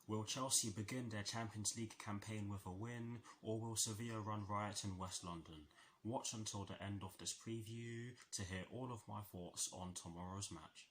Will Chelsea begin their Champions League campaign with a win, or will Sevilla run riot in West London? Watch until the end of this preview to hear all of my thoughts on tomorrow's match.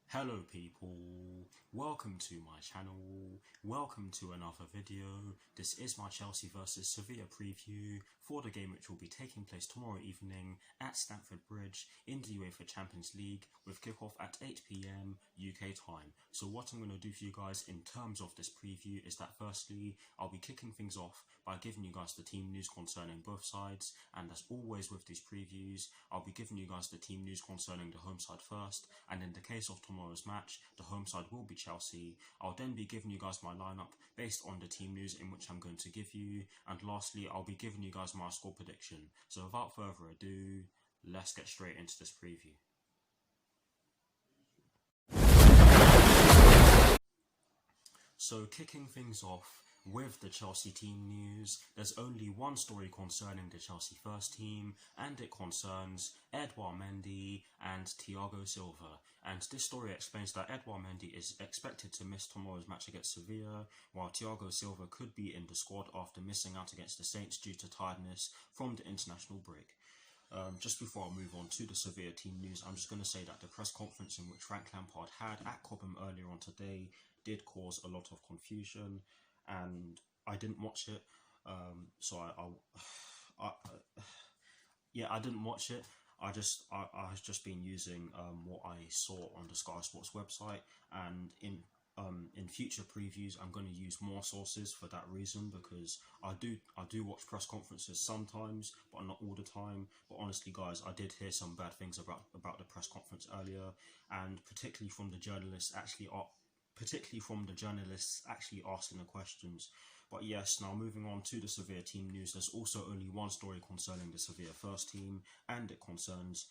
Hello people, welcome to my channel, welcome to another video. This is my Chelsea vs Sevilla preview for the game which will be taking place tomorrow evening at Stamford Bridge in the UEFA Champions League with kickoff at 8 PM UK time. So what I'm going to do for you guys in terms of this preview is that firstly, I'll be kicking things off by giving you guys the team news concerning both sides, and as always with these previews, I'll be giving you guys the team news concerning the home side first, and in the case of tomorrow's match, the home side will be Chelsea. I'll then be giving you guys my lineup based on the team news in which I'm going to give you, and lastly, I'll be giving you guys my score prediction. So without further ado, let's get straight into this preview. So kicking things off with the Chelsea team news, there's only one story concerning the Chelsea first team, and it concerns Edouard Mendy and Thiago Silva. And this story explains that Edouard Mendy is expected to miss tomorrow's match against Sevilla, while Thiago Silva could be in the squad after missing out against the Saints due to tiredness from the international break. Just before I move on to the Sevilla team news, I'm just going to say that the press conference in which Frank Lampard had at Cobham earlier on today did cause a lot of confusion, and I didn't watch it. I didn't watch it. I was just been using what I saw on the Sky Sports website, and in future previews I'm going to use more sources for that reason, because I do watch press conferences sometimes, but not all the time. But honestly guys, I did hear some bad things about the press conference earlier, and particularly from the journalists actually asking the questions. But yes, now moving on to the Sevilla team news, there's also only one story concerning the Sevilla first team, and it concerns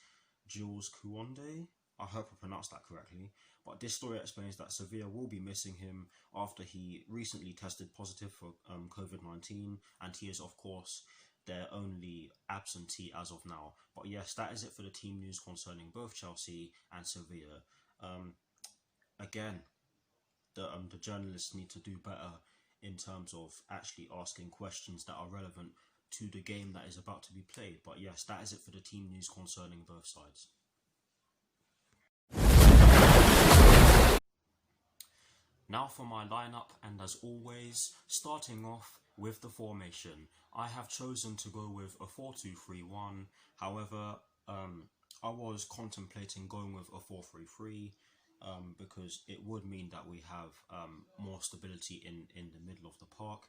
Jules Koundé. I hope I pronounced that correctly. But this story explains that Sevilla will be missing him after he recently tested positive for COVID-19, and he is of course their only absentee as of now. But yes, that is it for the team news concerning both Chelsea and Sevilla. Again, the journalists need to do better in terms of actually asking questions that are relevant to the game that is about to be played. But yes, that is it for the team news concerning both sides. Now for my lineup, and as always, starting off with the formation. I have chosen to go with a 4-2-3-1. However, I was contemplating going with a 4-3-3. Because it would mean that we have more stability in the middle of the park,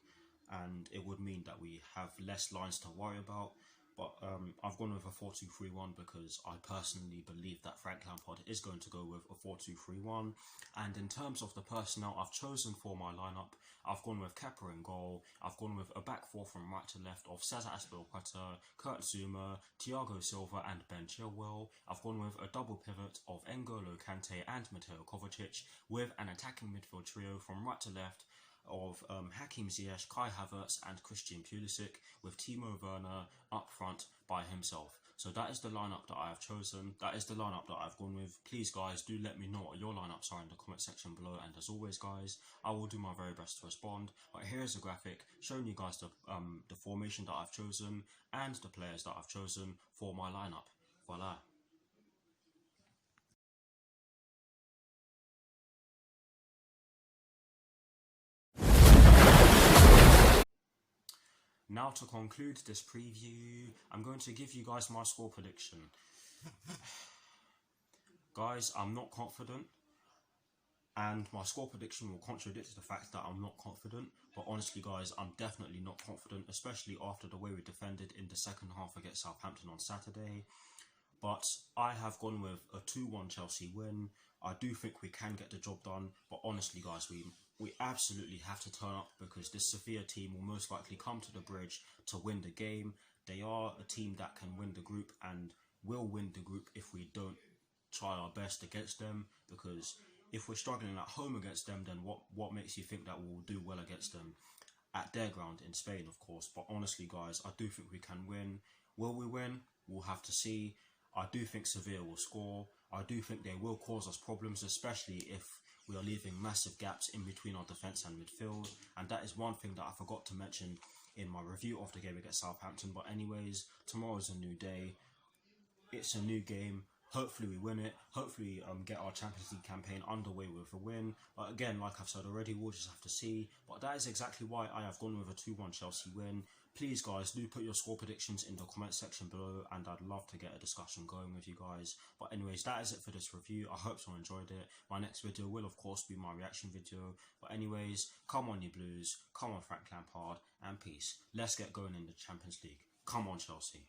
and it would mean that we have less lines to worry about. But I've gone with a 4-2-3-1 because I personally believe that Frank Lampard is going to go with a 4-2-3-1. And in terms of the personnel I've chosen for my lineup, I've gone with Kepa in goal. I've gone with a back four from right to left of Cesar Azpilicueta, Kurt Zouma, Thiago Silva and Ben Chilwell. I've gone with a double pivot of N'Golo Kante and Mateo Kovacic, with an attacking midfield trio from right to left of Hakim Ziyech, Kai Havertz and Christian Pulisic, with Timo Werner up front by himself. So that is the lineup that I have chosen. That is the lineup that I've gone with. Please guys, do let me know what your lineups are in the comment section below, and as always guys, I will do my very best to respond. But here's a graphic showing you guys the formation that I've chosen and the players that I've chosen for my lineup. Voila. Now to conclude this preview, I'm going to give you guys my score prediction. Guys, I'm not confident, and my score prediction will contradict the fact that I'm not confident. But honestly guys, I'm definitely not confident, especially after the way we defended in the second half against Southampton on Saturday. But I have gone with a 2-1 Chelsea win. I do think we can get the job done, but honestly guys, we absolutely have to turn up, because this Sevilla team will most likely come to the bridge to win the game. They are a team that can win the group, and will win the group if we don't try our best against them, because if we're struggling at home against them, then what makes you think that we'll do well against them at their ground in Spain, of course? But honestly, guys, I do think we can win. Will we win? We'll have to see. I do think Sevilla will score. I do think they will cause us problems, especially if we are leaving massive gaps in between our defence and midfield. And that is one thing that I forgot to mention in my review of the game against Southampton. But anyways, tomorrow's a new day. It's a new game. Hopefully we win it. Hopefully get our Champions League campaign underway with a win. But again, like I've said already, we'll just have to see. But that is exactly why I have gone with a 2-1 Chelsea win. Please, guys, do put your score predictions in the comment section below, and I'd love to get a discussion going with you guys. But anyways, that is it for this review. I hope you enjoyed it. My next video will, of course, be my reaction video. But anyways, come on, you Blues. Come on, Frank Lampard. And peace. Let's get going in the Champions League. Come on, Chelsea.